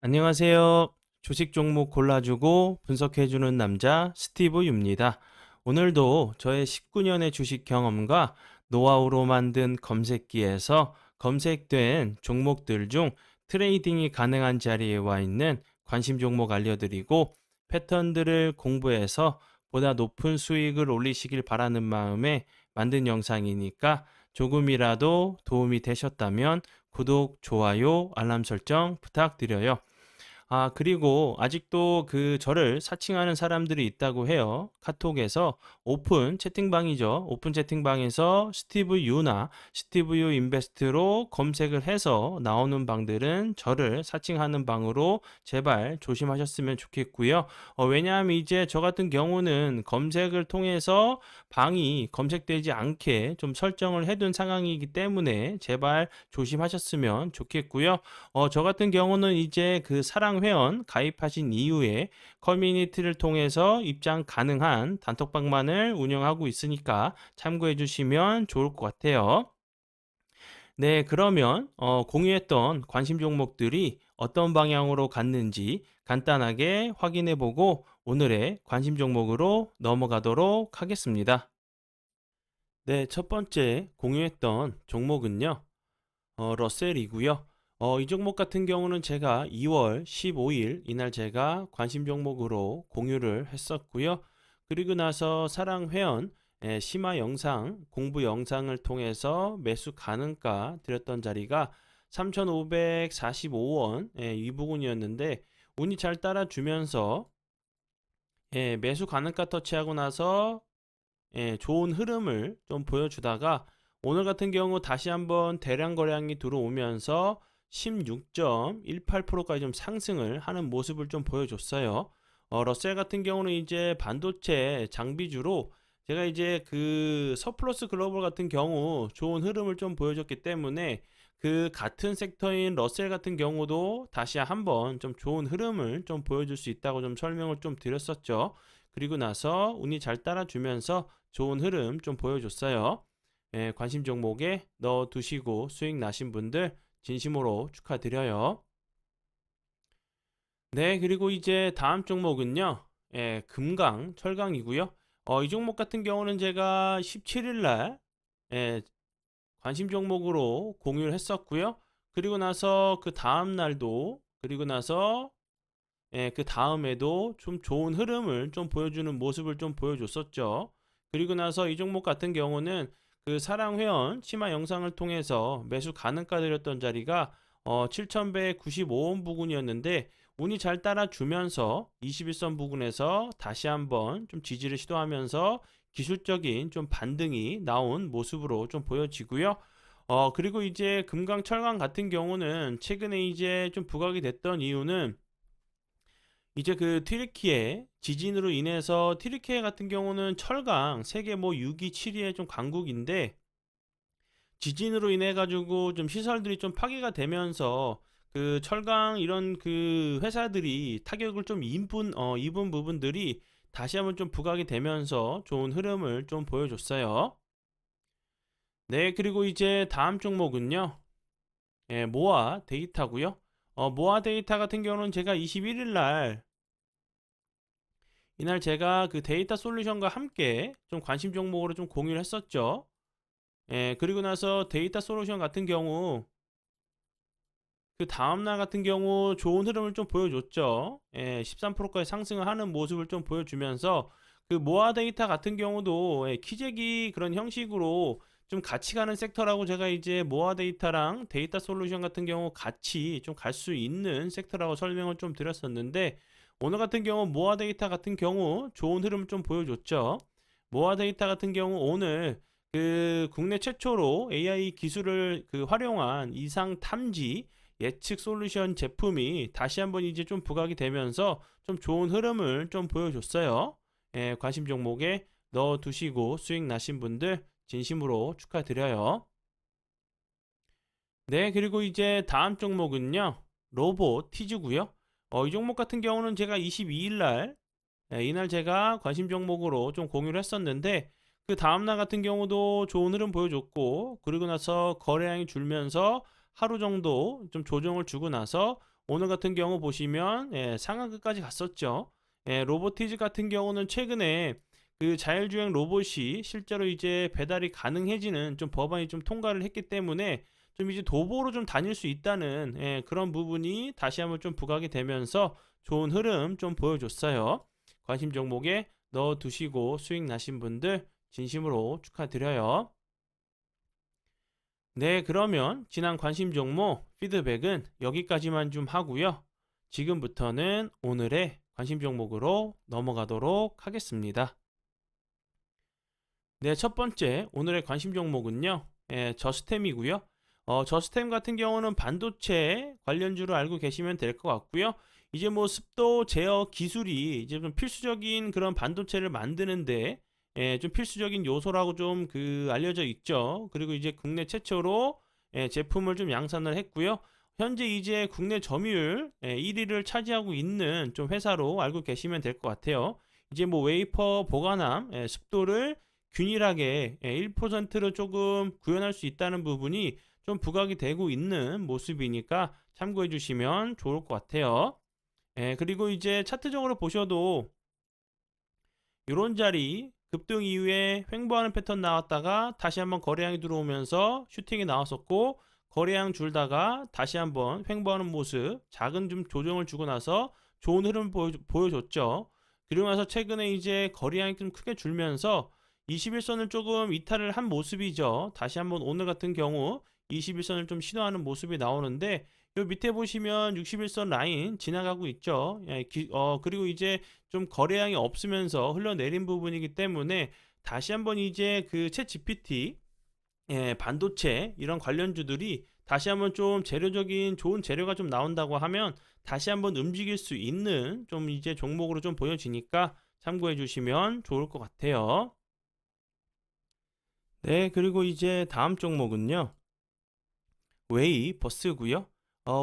안녕하세요. 주식 종목 골라주고 분석해주는 남자 스티브 유입니다. 오늘도 저의 19년의 주식 경험과 노하우로 만든 검색기에서 검색된 종목들 중 트레이딩이 가능한 자리에 와 있는 관심 종목 알려드리고 패턴들을 공부해서 보다 높은 수익을 올리시길 바라는 마음에 만든 영상이니까 조금이라도 도움이 되셨다면 구독, 좋아요, 알람 설정 부탁드려요. 그리고 아직도 저를 사칭하는 사람들이 있다고 해요. 카톡에서 오픈 채팅방이죠. 오픈 채팅방에서 스티브 유나 스티브 유 인베스트로 검색을 해서 나오는 방들은 저를 사칭하는 방으로 제발 조심하셨으면 좋겠고요. 왜냐하면 이제 저 같은 경우는 검색을 통해서 방이 검색되지 않게 좀 설정을 해둔 상황이기 때문에 제발 조심하셨으면 좋겠고요. 저 같은 경우는 이제 사랑 회원 가입하신 이후에 커뮤니티를 통해서 입장 가능한 단톡방만을 운영하고 있으니까 참고해 주시면 좋을 것 같아요. 네, 그러면 공유했던 관심 종목들이 어떤 방향으로 갔는지 간단하게 확인해 보고 오늘의 관심 종목으로 넘어가도록 하겠습니다. 네, 첫 번째 공유했던 종목은요. 러셀이고요. 이 종목 같은 경우는 제가 2월 15일 이날 제가 관심 종목으로 공유를 했었고요. 그리고 나서 사랑 회원 심화 영상 공부 영상을 통해서 매수 가능가 드렸던 자리가 3,545원 이 부분이었는데 운이 잘 따라주면서 매수 가능가 터치하고 나서 좋은 흐름을 좀 보여주다가 오늘 같은 경우 다시 한번 대량 거래량이 들어오면서 16.18%까지 좀 상승을 하는 모습을 좀 보여줬어요. 러셀 같은 경우는 이제 반도체 장비주로 제가 이제 서플러스 글로벌 같은 경우 좋은 흐름을 좀 보여줬기 때문에 같은 섹터인 러셀 같은 경우도 다시 한번 좀 좋은 흐름을 좀 보여줄 수 있다고 좀 설명을 좀 드렸었죠. 그리고 나서 운이 잘 따라주면서 좋은 흐름 좀 보여줬어요. 관심 종목에 넣어 두시고 수익 나신 분들 진심으로 축하드려요. 네, 그리고 이제 다음 종목은요. 금강, 철강이고요. 이 종목 같은 경우는 제가 17일 날 관심 종목으로 공유를 했었고요. 그리고 나서 그 다음 날도 그리고 나서 그 다음에도 좀 좋은 흐름을 좀 보여주는 모습을 좀 보여줬었죠. 그리고 나서 이 종목 같은 경우는 사랑 회원 치마 영상을 통해서 매수 가능가 드렸던 자리가 7,195원 부근이었는데 운이 잘 따라주면서 21선 부근에서 다시 한번 좀 지지를 시도하면서 기술적인 좀 반등이 나온 모습으로 좀 보여지고요. 그리고 이제 금강 철강 같은 경우는 최근에 이제 좀 부각이 됐던 이유는 이제 튀르키예 지진으로 인해서 튀르키예 같은 경우는 철강 세계 뭐 6위, 7위의 좀 강국인데 지진으로 인해 가지고 좀 시설들이 좀 파괴가 되면서 철강 이런 회사들이 타격을 좀 입은 부분들이 다시 한번 좀 부각이 되면서 좋은 흐름을 좀 보여줬어요. 네, 그리고 이제 다음 종목은요. 모아 데이터고요. 모아 데이터 같은 경우는 제가 21일 날 이날 제가 데이터 솔루션과 함께 좀 관심 종목으로 좀 공유를 했었죠. 그리고 나서 데이터 솔루션 같은 경우 다음날 같은 경우 좋은 흐름을 좀 보여줬죠. 13%까지 상승을 하는 모습을 좀 보여주면서 모아 데이터 같은 경우도 키재기 그런 형식으로 좀 같이 가는 섹터라고 제가 이제 모아 데이터랑 데이터 솔루션 같은 경우 같이 좀 갈 수 있는 섹터라고 설명을 좀 드렸었는데 오늘 같은 경우 모아 데이터 같은 경우 좋은 흐름을 좀 보여줬죠. 모아 데이터 같은 경우 오늘 국내 최초로 AI 기술을 활용한 이상 탐지 예측 솔루션 제품이 다시 한번 이제 좀 부각이 되면서 좀 좋은 흐름을 좀 보여줬어요. 관심 종목에 넣어 두시고 수익 나신 분들 진심으로 축하드려요. 네, 그리고 이제 다음 종목은요. 로보티즈고요. 이 종목 같은 경우는 제가 22일 날 이날 제가 관심 종목으로 좀 공유를 했었는데 다음날 같은 경우도 좋은 흐름 보여줬고 그리고 나서 거래량이 줄면서 하루 정도 좀 조정을 주고 나서 오늘 같은 경우 보시면 상한가까지 갔었죠. 로보티즈 같은 경우는 최근에 그 자율주행 로봇이 실제로 이제 배달이 가능해지는 좀 법안이 좀 통과를 했기 때문에 좀 이제 도보로 좀 다닐 수 있다는 그런 부분이 다시 한번 좀 부각이 되면서 좋은 흐름 좀 보여줬어요. 관심 종목에 넣어 두시고 수익 나신 분들 진심으로 축하드려요. 네, 그러면 지난 관심 종목 피드백은 여기까지만 좀 하고요. 지금부터는 오늘의 관심 종목으로 넘어가도록 하겠습니다. 네, 첫 번째 오늘의 관심 종목은요. 저스템이고요. 저스템 같은 경우는 반도체 관련주로 알고 계시면 될 것 같고요. 이제 뭐 습도 제어 기술이 이제 좀 필수적인 그런 반도체를 만드는데 좀 필수적인 요소라고 좀 그 알려져 있죠. 그리고 이제 국내 최초로 제품을 좀 양산을 했고요. 현재 이제 국내 점유율 1위를 차지하고 있는 좀 회사로 알고 계시면 될 것 같아요. 이제 뭐 웨이퍼 보관함 습도를 균일하게 1%로 조금 구현할 수 있다는 부분이 좀 부각이 되고 있는 모습이니까 참고해 주시면 좋을 것 같아요. 그리고 이제 차트적으로 보셔도 이런 자리 급등 이후에 횡보하는 패턴 나왔다가 다시 한번 거래량이 들어오면서 슈팅이 나왔었고 거래량 줄다가 다시 한번 횡보하는 모습 작은 좀 조정을 주고 나서 좋은 흐름 보여줬죠. 그리고 나서 최근에 이제 거래량이 좀 크게 줄면서 21선을 조금 이탈을 한 모습이죠. 다시 한번 오늘 같은 경우 21선을 좀 시도하는 모습이 나오는데 요 밑에 보시면 61선 라인 지나가고 있죠. 그리고 이제 좀 거래량이 없으면서 흘러내린 부분이기 때문에 다시 한번 이제 그 챗 GPT 반도체 이런 관련주들이 다시 한번 좀 재료적인 좋은 재료가 좀 나온다고 하면 다시 한번 움직일 수 있는 좀 이제 종목으로 좀 보여지니까 참고해 주시면 좋을 것 같아요. 네, 그리고 이제 다음 종목은요. 웨이버스고요.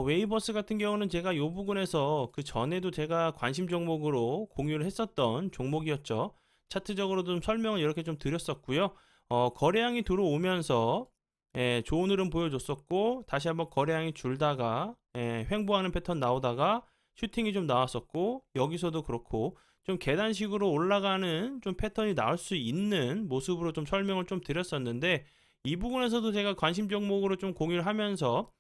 웨이버스 같은 경우는 제가 요 부분에서 그 전에도 제가 관심 종목으로 공유를 했었던 종목이었죠. 차트적으로도 좀 설명을 이렇게 좀 드렸었고요. 거래량이 들어오면서 좋은 흐름 보여줬었고 다시 한번 거래량이 줄다가 횡보하는 패턴 나오다가 슈팅이 좀 나왔었고 여기서도 그렇고 좀 계단식으로 올라가는 좀 패턴이 나올 수 있는 모습으로 좀 설명을 좀 드렸었는데 이 부분에서도 제가 관심 종목으로 좀 공유를 하면서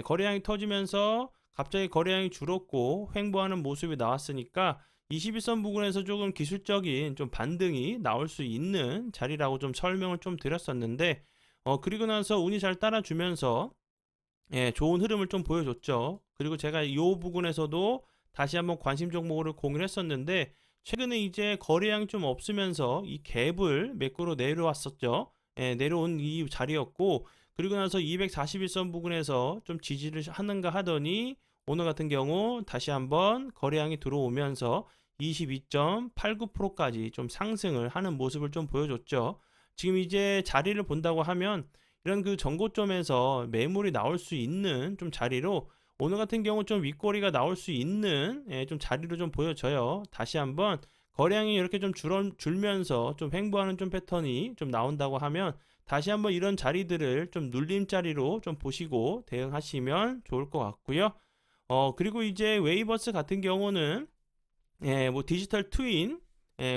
거래량이 터지면서 갑자기 거래량이 줄었고 횡보하는 모습이 나왔으니까 21선 부근에서 조금 기술적인 좀 반등이 나올 수 있는 자리라고 좀 설명을 좀 드렸었는데 그리고 나서 운이 잘 따라주면서 좋은 흐름을 좀 보여줬죠. 그리고 제가 이 부분에서도 다시 한번 관심 종목으로 공유를 했었는데 최근에 이제 거래량이 좀 없으면서 이 갭을 매꾸로 내려왔었죠. 내려온 이 자리였고 그리고 나서 241선 부근에서 좀 지지를 하는가 하더니 오늘 같은 경우 다시 한번 거래량이 들어오면서 22.89%까지 좀 상승을 하는 모습을 좀 보여줬죠. 지금 이제 자리를 본다고 하면 이런 그 전고점에서 매물이 나올 수 있는 좀 자리로 오늘 같은 경우 좀 윗꼬리가 나올 수 있는 좀 자리로 좀 보여져요. 다시 한번 거래량이 이렇게 좀 줄면서 좀 횡보하는 좀 패턴이 좀 나온다고 하면 다시 한번 이런 자리들을 좀 눌림자리로 좀 보시고 대응하시면 좋을 것 같고요. 그리고 이제 웨이버스 같은 경우는 뭐 디지털 트윈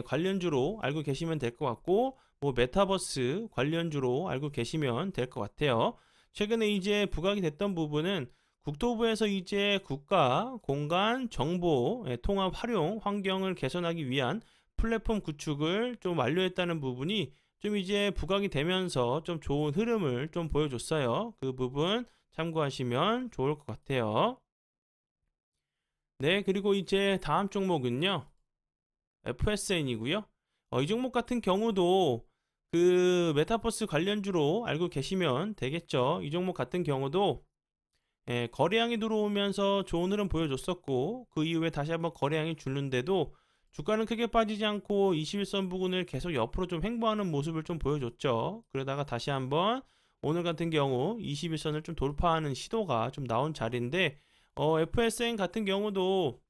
관련주로 알고 계시면 될 것 같고 뭐 메타버스 관련주로 알고 계시면 될 것 같아요. 최근에 이제 부각이 됐던 부분은 국토부에서 이제 국가 공간 정보 통합 활용 환경을 개선하기 위한 플랫폼 구축을 좀 완료했다는 부분이 좀 이제 부각이 되면서 좀 좋은 흐름을 좀 보여줬어요. 그 부분 참고하시면 좋을 것 같아요. 네, 그리고 이제 다음 종목은요. FSN이고요. 이 종목 같은 경우도 그 메타버스 관련주로 알고 계시면 되겠죠. 이 종목 같은 경우도 거래량이 들어오면서 좋은 흐름 보여줬었고 그 이후에 다시 한번 거래량이 줄는데도 주가는 크게 빠지지 않고 21선 부근을 계속 옆으로 좀 횡보하는 모습을 좀 보여줬죠. 그러다가 다시 한번 오늘 같은 경우 21선을 좀 돌파하는 시도가 좀 나온 자리인데 FSN 같은 경우도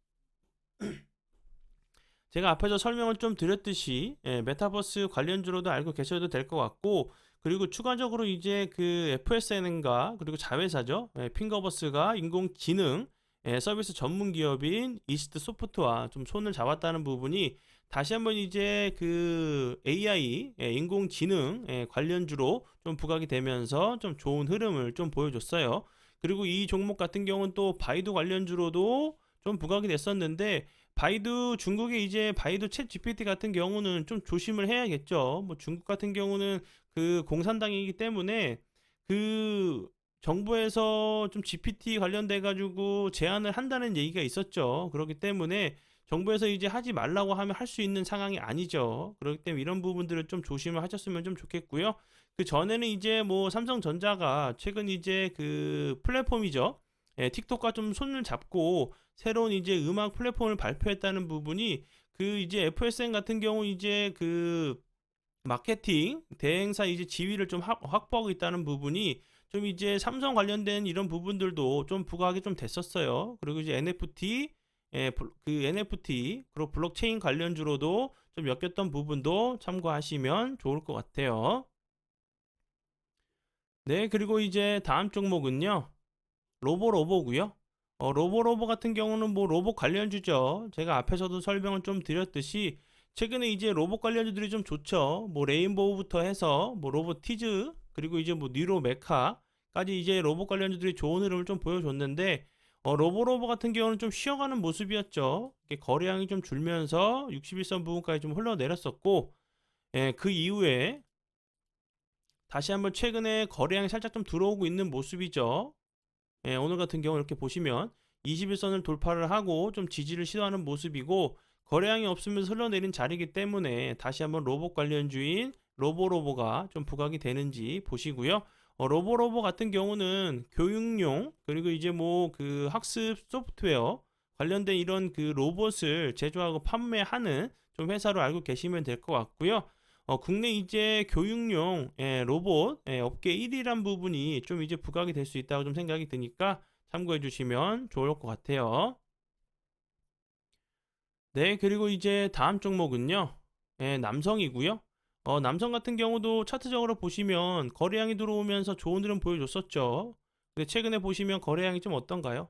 제가 앞에서 설명을 좀 드렸듯이 메타버스 관련주로도 알고 계셔도 될 것 같고 그리고 추가적으로 이제 그 FSN과 그리고 자회사죠. 핑거버스가 인공지능 서비스 전문 기업인 이스트 소프트와 좀 손을 잡았다는 부분이 다시 한번 이제 그 AI, 인공지능 관련주로 좀 부각이 되면서 좀 좋은 흐름을 좀 보여줬어요. 그리고 이 종목 같은 경우는 또 바이두 관련주로도 좀 부각이 됐었는데, 바이두 중국의 이제 바이두 챗 GPT 같은 경우는 좀 조심을 해야겠죠. 뭐 중국 같은 경우는 그 공산당이기 때문에 그 정부에서 좀 GPT 관련돼 가지고 제한을 한다는 얘기가 있었죠. 그렇기 때문에 정부에서 이제 하지 말라고 하면 할 수 있는 상황이 아니죠. 그렇기 때문에 이런 부분들을 좀 조심을 하셨으면 좀 좋겠고요. 그 전에는 이제 뭐 삼성전자가 최근 이제 그 플랫폼이죠. 틱톡과 좀 손을 잡고 새로운 이제 음악 플랫폼을 발표했다는 부분이, 그 이제 FSN 같은 경우 이제 그 마케팅 대행사 이제 지위를 좀 확보하고 있다는 부분이 좀 이제 삼성 관련된 이런 부분들도 좀 부각이 좀 됐었어요. 그리고 이제 NFT, 그 NFT 그리고 블록체인 관련주로도 좀 엮였던 부분도 참고하시면 좋을 것 같아요. 네, 그리고 이제 다음 종목은요, 로보로보고요. 로보로보 같은 경우는 뭐 로봇 관련주죠. 제가 앞에서도 설명을 좀 드렸듯이 최근에 이제 로봇 관련주들이 좀 좋죠. 뭐 레인보우부터 해서 뭐 로보티즈, 그리고 이제 뭐 니로 메카까지 이제 로봇 관련주들이 좋은 흐름을 좀 보여줬는데, 로보로보 같은 경우는 좀 쉬어가는 모습이었죠. 이게 거래량이 좀 줄면서 61선 부분까지 좀 흘러내렸었고, 그 이후에 다시 한번 최근에 거래량이 살짝 좀 들어오고 있는 모습이죠. 오늘 같은 경우 이렇게 보시면 21선을 돌파를 하고 좀 지지를 시도하는 모습이고, 거래량이 없으면서 흘러내린 자리이기 때문에 다시 한번 로봇 관련주인 로보로보가 좀 부각이 되는지 보시고요. 로보로보 같은 경우는 교육용 그리고 이제 뭐 그 학습 소프트웨어 관련된 이런 그 로봇을 제조하고 판매하는 좀 회사로 알고 계시면 될 것 같고요. 국내 이제 교육용 로봇 업계 1위란 부분이 좀 이제 부각이 될 수 있다고 좀 생각이 드니까 참고해 주시면 좋을 것 같아요. 네, 그리고 이제 다음 종목은요, 남성이고요. 남성 같은 경우도 차트적으로 보시면 거래량이 들어오면서 좋은 흐름 보여줬었죠. 근데 최근에 보시면 거래량이 좀 어떤가요?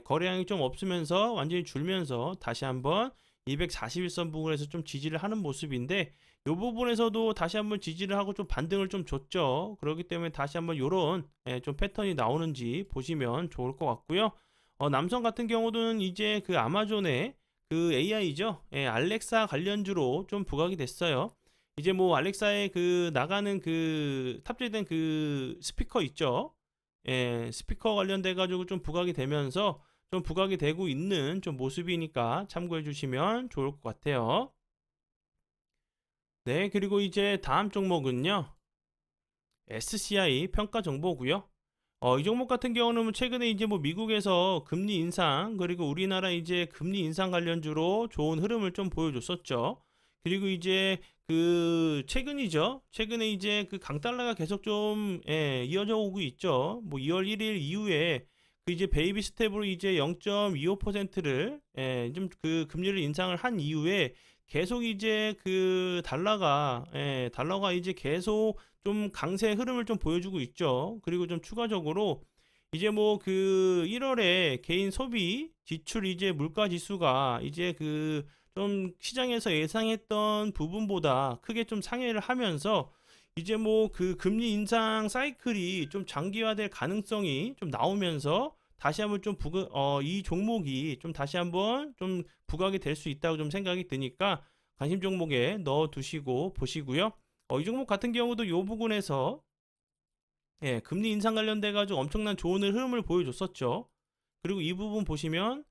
거래량이 좀 없으면서 완전히 줄면서 다시 한번 241선 부분에서 좀 지지를 하는 모습인데, 이 부분에서도 다시 한번 지지를 하고 좀 반등을 좀 줬죠. 그렇기 때문에 다시 한번 요런 좀 패턴이 나오는지 보시면 좋을 것 같고요. 남성 같은 경우는 이제 그 아마존의 그 AI죠. 알렉사 관련주로 좀 부각이 됐어요. 이제 뭐 알렉사의 그 나가는 그 탑재된 그 스피커 있죠. 스피커 관련돼 가지고 좀 부각이 되면서 좀 부각이 되고 있는 좀 모습이니까 참고해 주시면 좋을 것 같아요. 네, 그리고 이제 다음 종목은요, SCI 평가 정보고요. 이 종목 같은 경우는 뭐 최근에 이제 뭐 미국에서 금리 인상 그리고 우리나라 이제 금리 인상 관련주로 좋은 흐름을 좀 보여줬었죠. 그리고 이제 그 최근이죠. 최근에 이제 그 강달러가 계속 좀 이어져 오고 있죠. 뭐 2월 1일 이후에 그 이제 베이비 스텝으로 이제 0.25%를 좀 그 금리를 인상을 한 이후에 계속 이제 그 달러가 이제 계속 좀 강세 흐름을 좀 보여주고 있죠. 그리고 좀 추가적으로 이제 뭐 그 1월에 개인 소비 지출 이제 물가 지수가 이제 그 좀 시장에서 예상했던 부분보다 크게 좀 상회를 하면서 이제 뭐 그 금리 인상 사이클이 좀 장기화될 가능성이 좀 나오면서 다시 한번 좀 이 종목이 좀 다시 한번 좀 부각이 될 수 있다고 좀 생각이 드니까 관심 종목에 넣어 두시고 보시고요. 이 종목 같은 경우도 이 부분에서 금리 인상 관련돼 가지고 엄청난 좋은 흐름을 보여줬었죠. 그리고 이 부분 보시면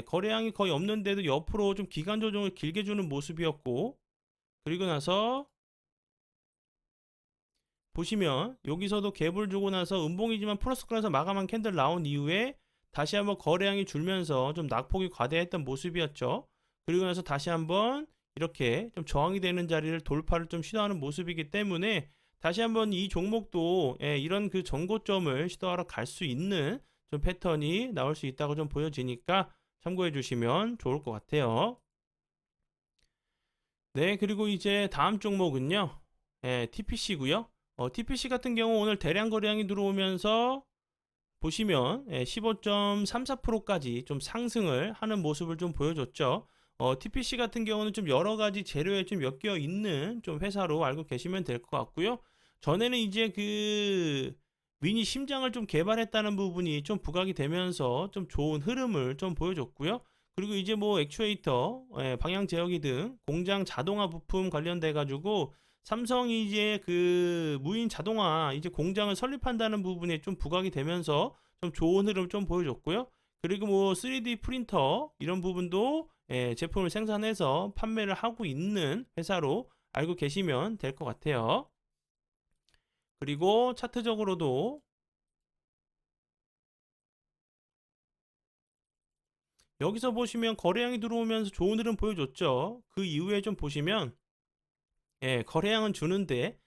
거래량이 거의 없는데도 옆으로 좀 기간 조정을 길게 주는 모습이었고, 그리고 나서 보시면 여기서도 갭을 주고 나서 음봉이지만 플러스권에서 마감한 캔들 나온 이후에 다시 한번 거래량이 줄면서 좀 낙폭이 과대했던 모습이었죠. 그리고 나서 다시 한번 이렇게 좀 저항이 되는 자리를 돌파를 좀 시도하는 모습이기 때문에 다시 한번 이 종목도 이런 그 전고점을 시도하러 갈 수 있는 좀 패턴이 나올 수 있다고 좀 보여지니까 참고해 주시면 좋을 것 같아요. 네, 그리고 이제 다음 종목은요, TPC고요. TPC 같은 경우 오늘 대량 거래량이 들어오면서 보시면 15.34%까지 좀 상승을 하는 모습을 좀 보여줬죠. TPC 같은 경우는 좀 여러 가지 재료에 좀 엮여 있는 좀 회사로 알고 계시면 될 것 같고요. 전에는 이제 그 미니 심장을 좀 개발했다는 부분이 좀 부각이 되면서 좀 좋은 흐름을 좀 보여줬고요. 그리고 이제 뭐 액추에이터, 방향 제어기 등 공장 자동화 부품 관련돼 가지고 삼성이 이제 그 무인 자동화 이제 공장을 설립한다는 부분에 좀 부각이 되면서 좀 좋은 흐름 좀 보여줬고요. 그리고 뭐 3D 프린터 이런 부분도 제품을 생산해서 판매를 하고 있는 회사로 알고 계시면 될 것 같아요. 그리고 차트적으로도 여기서 보시면 거래량이 들어오면서 좋은 흐름 보여줬죠. 그 이후에 좀 보시면 거래량은 주는데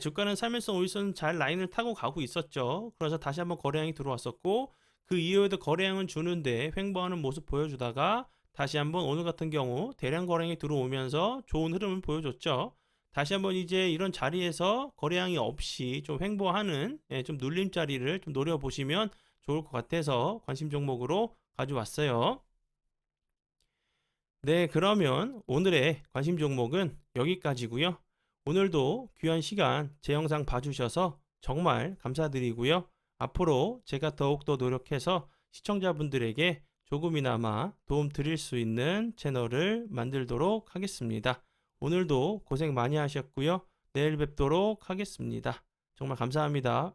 주가는 3일선, 5일선 잘 라인을 타고 가고 있었죠. 그래서 다시 한번 거래량이 들어왔었고 그 이후에도 거래량은 주는데 횡보하는 모습 보여주다가 다시 한번 오늘 같은 경우 대량 거래량이 들어오면서 좋은 흐름을 보여줬죠. 다시 한번 이제 이런 자리에서 거래량이 없이 좀 횡보하는 좀 눌림 자리를 좀 노려보시면 좋을 것 같아서 관심 종목으로 가져왔어요. 네, 그러면 오늘의 관심 종목은 여기까지고요. 오늘도 귀한 시간 제 영상 봐주셔서 정말 감사드리고요. 앞으로 제가 더욱더 노력해서 시청자분들에게 조금이나마 도움 드릴 수 있는 채널을 만들도록 하겠습니다. 오늘도 고생 많이 하셨고요. 내일 뵙도록 하겠습니다. 정말 감사합니다.